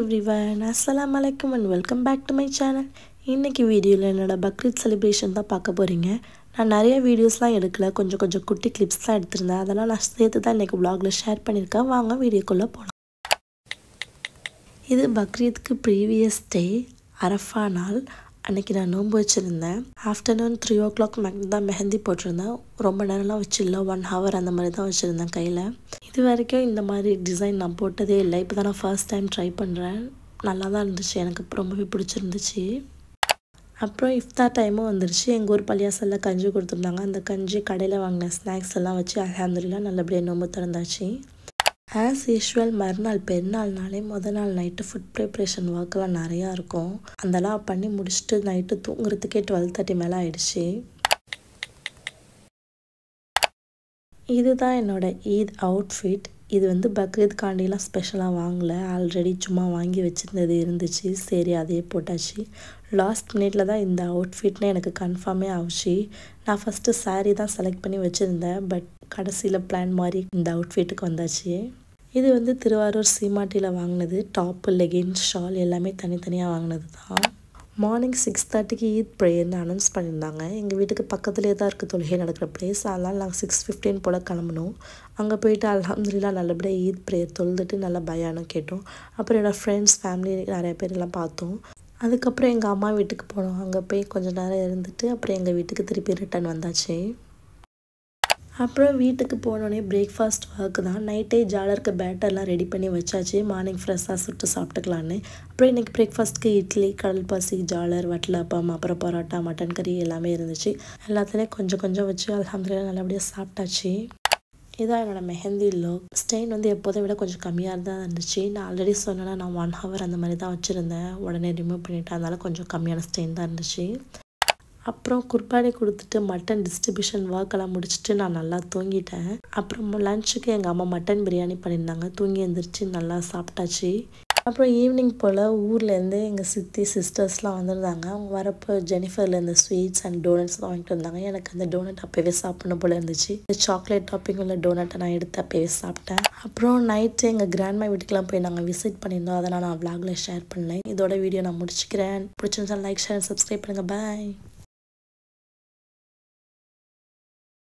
everyone, Assalamu alaikum and welcome back to my channel. இன்னைக்கு வீடியோல என்னோட பக்ரீத் செலிப்ரேஷன் தான் பார்க்க போறீங்க. நான் நிறைய வீடியோஸ்லாம் எடுக்கல, கொஞ்சம் குட்டி கிளிப்ஸ் தான் எடுத்துருந்தேன். அதெல்லாம் நான் சேர்த்து தான் இன்னைக்கு vlogல ஷேர் பண்ணிருக்கேன். வாங்க வீடியோக்குள்ள போலாம். இது பக்ரீத்க்கு previous day அரஃபா நாள். அன்னைக்கு நான் நோன்பு வச்சிருந்தேன். ஆஃப்டர்நூன் 3 o'clock தான் மெஹந்தி போட்டிருந்தேன். ரொம்ப நேரம்லாம் வச்சில்ல, 1 hour அந்த மாதிரி தான் வச்சுருந்தேன் கையில். இது வரைக்கும் இந்த மாதிரி டிசைன் நான் போட்டதே இல்லை. இப்போ தான் நான் ஃபர்ஸ்ட் டைம் ட்ரை பண்ணுறேன். நல்லா தான் இருந்துச்சு, எனக்கு ரொம்பவே பிடிச்சிருந்துச்சு. அப்புறம் இஃப்தார் டைமும் வந்துருச்சு. எங்கள் ஊர் பள்ளியாசலில் கஞ்சி கொடுத்துருந்தாங்க. அந்த கஞ்சி கடையில் வாங்கின ஸ்நாக்ஸ் எல்லாம் வச்சு அல்ஹம்துலில்லாஹ் நல்லபடியாக நோன்பு திறந்தாச்சு. ஆஸ் யூஷுவல் மறுநாள் பெருநாள்னாலே முதல் நாள் நைட்டு ஃபுட் ப்ரிப்ரேஷன் ஒர்க்கெலாம் நிறையா இருக்கும். அதெல்லாம் பண்ணி முடிச்சுட்டு நைட்டு தூங்குறதுக்கே 12:30 மேலே ஆயிடுச்சு. இதுதான் என்னோட ஈத் அவுட்ஃபிட். இது வந்து பக்ரீத் காண்டிலாம் ஸ்பெஷலாக வாங்கலை, ஆல்ரெடி சும்மா வாங்கி வச்சுருந்தது இருந்துச்சு. சரி அதையே போட்டாச்சு. லாஸ்ட் மினிட்ல தான் இந்த அவுட்ஃபிட்னு எனக்கு கன்ஃபார்மே ஆச்சு. நான் ஃபஸ்ட்டு சாரீ தான் செலக்ட் பண்ணி வச்சுருந்தேன், பட் கடைசியில் பிளான் மாதிரி இந்த அவுட்ஃபிட்டுக்கு வந்தாச்சு. இது வந்து திருவாரூர் சீமாட்டியில் வாங்கினது. டாப்பு, லெகின்ஸ், ஷால் எல்லாமே தனித்தனியாக வாங்கினது தான். மார்னிங் 6:30க்கு ஈத் ப்ரேயர்னு அனௌன்ஸ் பண்ணியிருந்தாங்க. எங்கள் வீட்டுக்கு பக்கத்துலேயே தான் இருக்குது தொழுகை நடக்கிற பிளேஸ். அதனால் நாங்கள் 6:15 போல் கிளம்பணும். அங்கே போயிட்டு அல்ஹம்துலில்லாஹ் நல்லபடியாக ஈத் ப்ரேயர் தொழுதுட்டு நல்லா பயானம் கேட்டோம். அப்புறம் என்னோடய ஃப்ரெண்ட்ஸ், ஃபேமிலி நிறைய பேரெல்லாம் பார்த்தோம். அதுக்கப்புறம் எங்கள் அம்மா வீட்டுக்கு போனோம். அங்கே போய் கொஞ்சம் நேரம் இருந்துட்டு அப்புறம் எங்கள் வீட்டுக்கு திருப்பி ரிட்டர்ன் வந்தாச்சு. அப்புறம் வீட்டுக்கு போனோடனே பிரேக்ஃபாஸ்ட் ஒர்க்கு தான். நைட்டே ஜாலருக்கு பேட்டர்லாம் ரெடி பண்ணி வச்சாச்சு, மார்னிங் ஃப்ரெஷ்ஷாக சுட்டு சாப்பிட்டுக்கலான்னு. அப்புறம் இன்றைக்கி பிரேக்ஃபாஸ்ட்டுக்கு இட்லி, கடல் பாசி, ஜாலர், வட்டலப்பம், அப்புறம் பரோட்டா, மட்டன் கறி எல்லாமே இருந்துச்சு. எல்லாத்துலேயும் கொஞ்சம் வச்சு அல்ஹம்துலில்லாஹ் நல்லபடியாக சாப்பிட்டாச்சு. இதான் என்னோடய மெஹந்தி லுக். ஸ்டெயின் வந்து எப்போதை விட கொஞ்சம் கம்மியாக தான் இருந்துச்சு. நான் ஆல்ரெடி சொன்னேன்னா நான் 1 hour அந்த மாதிரி தான் வச்சுருந்தேன். உடனே ரிமூவ் பண்ணிவிட்டேன், அதனால் கொஞ்சம் கம்மியான ஸ்டெயின் தான் இருந்துச்சு. அப்புறம் குர்பானி கொடுத்துட்டு மட்டன் டிஸ்ட்ரிபியூஷன் ஒர்க்கெல்லாம் முடிச்சுட்டு நான் நல்லா தூங்கிட்டேன். அப்புறம் லஞ்சுக்கு எங்கள் அம்மா மட்டன் பிரியாணி பண்ணியிருந்தாங்க. தூங்கி எழுந்திரிச்சு நல்லா சாப்பிட்டாச்சு. அப்புறம் ஈவினிங் போல் ஊர்லேருந்து எங்கள் சித்தி சிஸ்டர்ஸ்லாம் வந்திருந்தாங்க. அவங்க வரப்போ ஜெனிஃபர்லேருந்து ஸ்வீட்ஸ் அண்ட் டோனட்ஸ் தான் வாங்கிட்டு வந்தாங்க. எனக்கு அந்த டோனட் அப்போவே சாப்பிடணும் போல் இருந்துச்சு. சாக்லேட் டாப்பிங் உள்ள டோனட்டை நான் எடுத்து அப்போவே சாப்பிட்டேன். அப்புறம் நைட்டு எங்கள் கிராண்ட்மா வீட்டுக்கெலாம் போய் நாங்கள் விசிட் பண்ணியிருந்தோம். அதை நான் vlogல ஷேர் பண்ணேன். இதோட வீடியோ நான் முடிச்சுக்கிறேன். பிடிச்சிருந்தா லைக், ஷேர், சப்ஸ்கிரைப் பண்ணுங்கள். பாய்.